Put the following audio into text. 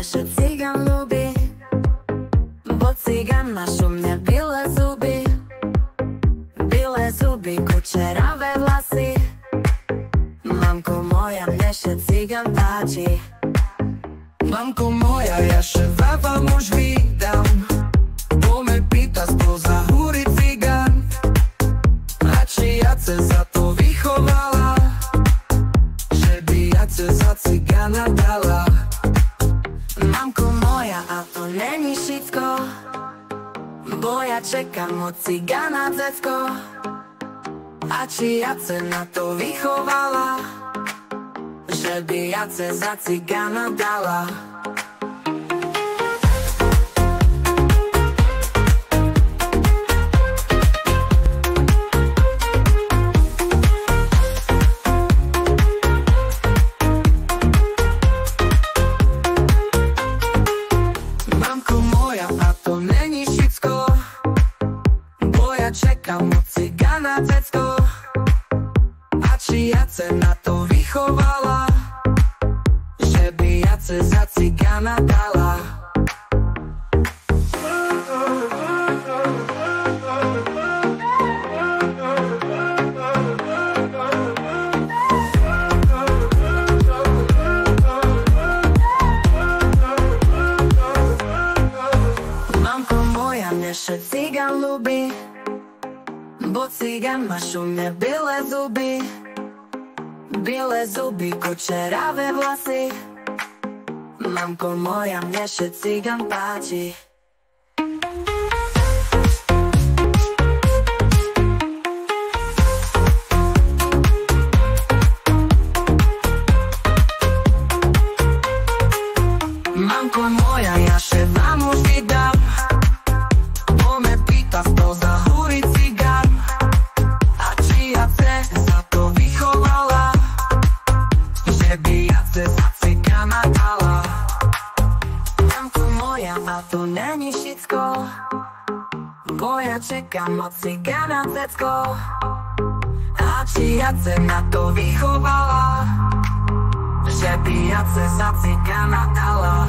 že cigan ľubí, bo cigan má šumne bílé zuby, kučeravé vlasy. Mamko moja, mne še cigan páči. Mamko moja, ja še vám už vídam, bo me pýta spoza húry cigan, a či ja ce za to vychovala, že by ja ce za cigana dala. Mamko moja, a to není všetko, bo ja čekám od cigana decko, a či ja ce na to vychovala, že by ja ce za cigana dala. Mamko moja, a to není všetko, bo ja čekám od cigana decko, a či ja ce na to vychovala, že by ja ce za cigana dala. Mamko moja, mne še cigan ľubí, bo cigan má šumne bílé zuby, kučeravé vlasy. Mamko moja, mne še cigan páči. Mamko moja, ja še vám už vydám, bo me pýta spoza húry cigan, a či ja ce za to vychovala, že by ja ce za cigana dala. Mamko moja, a to není všetko, bo ja čekám od cigana decko, A či ja ce na to vychovala, že by ja ce za cigana dala.